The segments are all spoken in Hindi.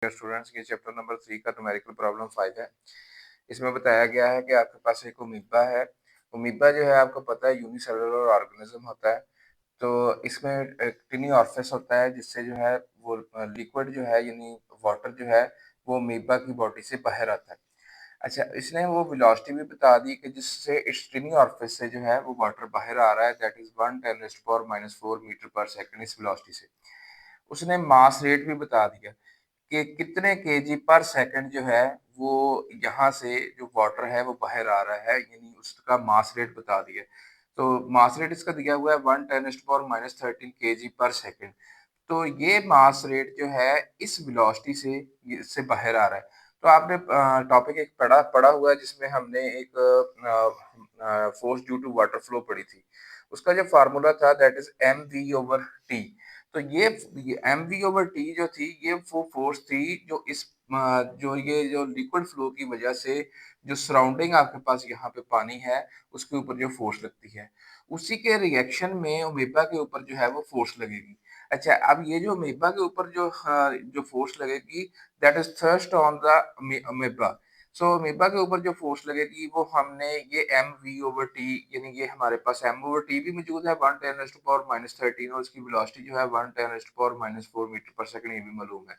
स्टूडेंट्स ये चैप्टर नंबर 3 का न्यूमेरिकल प्रॉब्लम 5 है। इसमें बताया गया है कि आपके पास एक अमीबा है। अमीबा जो है आपको पता है यूनिसेलुलर ऑर्गेनिज्म होता है। तो इसमें एक टिनी ऑर्फिस होता है जिससे जो है वो लिक्विड जो है यानी वाटर जो है वो अमीबा की बॉडी से बाहर आता है। अच्छा, इसने वो वेलोसिटी भी बता दी कि जिससे इस टिनी ऑर्फिस से जो है वो वाटर बाहर आ रहा है, दैट इज 1 × 10⁻⁴ मीटर पर सेकंड इस वेलोसिटी से। उसने मास रेट भी बता दिया कि कितने केजी पर सेकंड जो है वो यहाँ से जो वाटर है वो बाहर आ रहा है, यानी उसका मास रेट बता दिया। तो मास रेट इसका दिया हुआ है 1 × 10⁻⁻13 केजी पर सेकंड। तो ये मास रेट जो है इस वेलोसिटी से इससे बाहर आ रहा है। तो आपने टॉपिक एक पढ़ा पढ़ा हुआ है जिसमें हमने एक force due to water flow पढ़ी थी। उसका जो फार्मूला था दैट इज mv/t। तो ये mv/t जो थी ये वो फोर्स थी जो इस जो ये जो लिक्विड फ्लो की वजह से जो सराउंडिंग आपके पास यहाँ पे पानी है उसके ऊपर जो फोर्स लगती है, उसी के रिएक्शन में अमीबा के ऊपर जो है वो फोर्स लगेगी। अच्छा, अब ये जो अमीबा के ऊपर जो फोर्स लगेगी that is thrust on the amoeba. So amoeba के ऊपर जो फोर्स लगेगी वो हमने ये mv/t यानी ये हमारे पास m/t भी मौजूद है 1 × 10⁻⁻13 और इसकी वेलोसिटी जो है 1 × 10⁻⁴ मीटर पर सेकंड ये भी मालूम है।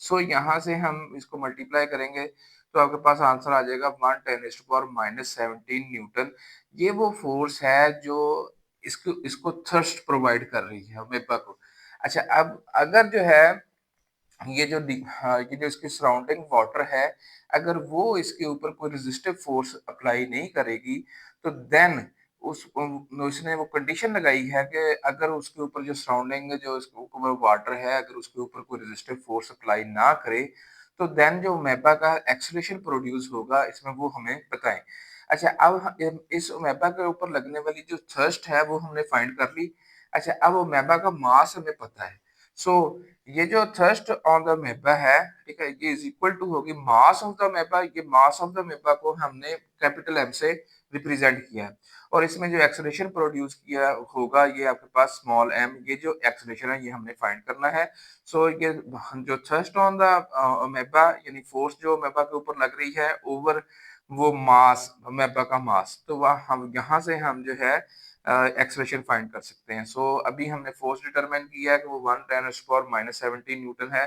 सो यहाँ से हम इसको मल्टीप्लाई करेंगे तो आपके पास आंसर आ जाएगा 1 × 10⁻⁻17 न्यूटन। ये वो फोर्स है जो इसको इसको थ्रस्ट प्रोवाइड कर रही है अमीबा को। अच्छा, अब अगर जो है ये जो इसकी सराउंडिंग वाटर है, अगर वो इसके ऊपर कोई रेजिस्टिव फोर्स अप्लाई नहीं करेगी, तो देन उसने वो कंडीशन लगाई है कि अगर उसके ऊपर जो सराउंडिंग जो उसके ऊपर वाटर है, अगर उसके ऊपर कोई रेजिस्टिव फोर्स अप्लाई ना करे, तो देन जो अमीबा का एक्सेलरेशन प्रोड्यूस होगा, इसमें वो हमें बताएँ। अच्छा, अब इस अमीबा के ऊपर लगने वाली जो थ्रस्ट है, वो हमने फाइंड कर ली। अच्छा, अब अमीबा का मास हमें पता है। सो ये जो थ्रस्ट ऑन द अमीबा है, ठीक है, ये इज इक्वल टू होगी मास ऑफ द अमीबा। ये मास ऑफ द अमीबा को हमने कैपिटल एम से रिप्रेजेंट किया है और इसमें जो एक्सेलरेशन प्रोड्यूस किया होगा ये आपके पास स्मॉल एम। ये जो एक्सेलरेशन है ये हमने फाइंड करना है। सो ये जो थ्रस्ट ऑन द अमीबा यानी फोर्स जो अमीबा के ऊपर लग रही है ओवर वो मास अमीबा का मास, तो वह हम यहाँ से हम जो है एक्सप्रेशन फाइंड कर सकते हैं। सो अभी हमने फोर्स डिटरमाइन किया है कि वो 1 × 10⁻⁻17 न्यूटन है।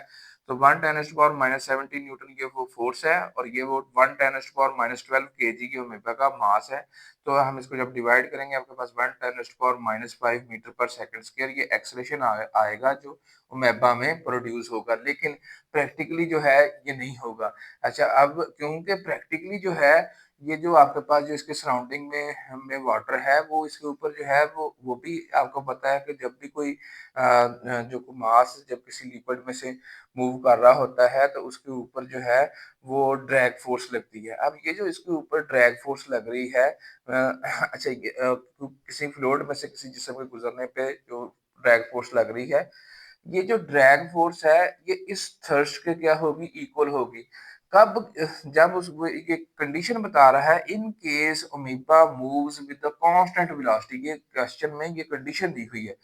तो 1 × 10⁻⁻17 न्यूटन ये वो फोर्स है और ये वो 1 × 10⁻12 केजी की ओमेगा का मास है। तो हम इसको जब डिवाइड करेंगे आपके पास 1 × 10⁻⁵ मीटर पर सेकंड स्क्वायर ये एक्सलेशन आएगा जो ओमेगा में प्रोड्यूस होगा, लेकिन प्रैक्टिकली जो है ये नहीं होगा। अच्छा, अब क्योंकि प्रैक्टिकली जो है ये जो आपके पास जो इसके सराउंडिंग में वाटर है वो इसके ऊपर जो है वो भी आपको पता है कि जब भी कोई जो मास जब किसी लिक्विड में से मूव कर रहा होता है तो उसके ऊपर जो है वो ड्रैग फोर्स लगती है। अब ये जो इसके ऊपर ड्रैग फोर्स लग रही है अच्छा, ये किसी फ्लूइड में से किसी जिस्म के गुजरने पे जो ड्रैग फोर्स लग रही है, ये जो ड्रैग फोर्स है ये इस थ्रस्ट के क्या होगी, इक्वल होगी। कब? जब उस वो ये कंडीशन बता रहा है in case amoeba moves with the constant velocity. ये क्वेश्चन में ये कंडीशन दी हुई है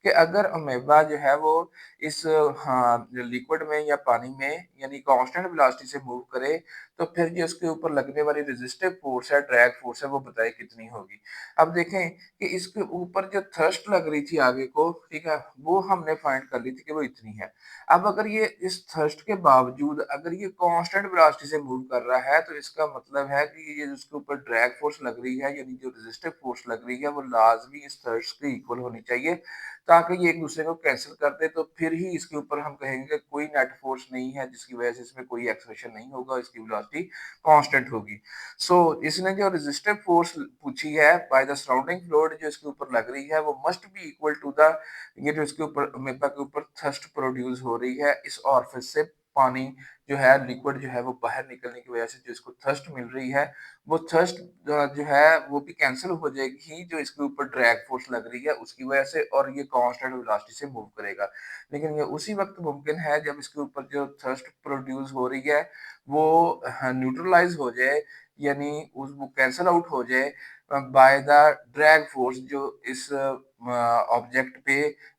कि अगर अमीबा जो है वो इस लिक्विड में या पानी में यानी कांस्टेंट वेलोसिटी से मूव करे तो फिर जो उसके ऊपर लगने वाली रेजिस्टिव फोर्स है, ड्रैग फोर्स है, वो बताइए कितनी होगी। अब देखें कि इसके ऊपर जो थ्रस्ट लग रही थी आगे को, ठीक है, वो हमने फाइंड कर ली थी कि वो इतनी है। अब अगर ये इस थ्रस्ट के बावजूद अगर ये कांस्टेंट वेलोसिटी से मूव कर रहा है तो इसका मतलब है कि ये उसके ऊपर ड्रैग फोर्स लग रही है यानी जो रेजिस्टिव फोर्स लग रही है वो लाजमी इस थ्रस्ट के इक्वल होनी चाहिए ताकि ये एक दूसरे को कैंसिल कर दे। तो फिर ही इसके ऊपर हम कहेंगे कोई नेट फोर्स नहीं है जिसकी वजह से इसमें कोई एक्सेलरेशन नहीं होगा, इसकी वेलोसिटी कांस्टेंट होगी। सो इसने जो रेजिस्टिव फोर्स पूछी है बाय द सराउंडिंग फ्लूइड जो इसके ऊपर लग रही है वो must be equal to the ये जो इसके ऊपर अमीबा के ऊपर थ्रस्ट प्रोड्यूस हो रही है इस ऑरिफिस से पानी जो है लिक्विड जो है वो बाहर निकलने की वजह से जो इसको थ्रस्ट मिल रही है वो थ्रस्ट जो है वो भी कैंसिल हो जाएगी जो इसके ऊपर ड्रैग फोर्स लग रही है उसकी वजह से और ये कांस्टेंट वेलोसिटी से मूव करेगा। लेकिन ये उसी वक्त मुमकिन है जब इसके ऊपर जो थ्रस्ट प्रोड्यूस हो रही है वो न्यूट्रलाइज हो जाए यानी उस वो कैंसिल आउट हो जाए बाय द ड्रैग फोर्स जो इस ऑब्जेक्ट पे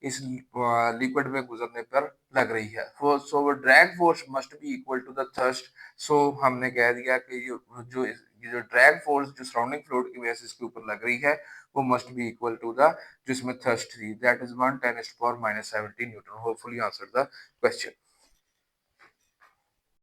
इस लिक्विड में गुजरने पर लग रही है। So drag force must be equal to the thrust. So हमने कह दिया कि ये जो ड्रैग फोर्स जो सराउंडिंग फ्लूइड की वजह से इसके ऊपर लग रही है वो must be equal to the जो इसमें थ्रस्ट थी that is 1 10 to the -17 newton. Hopefully answer the question.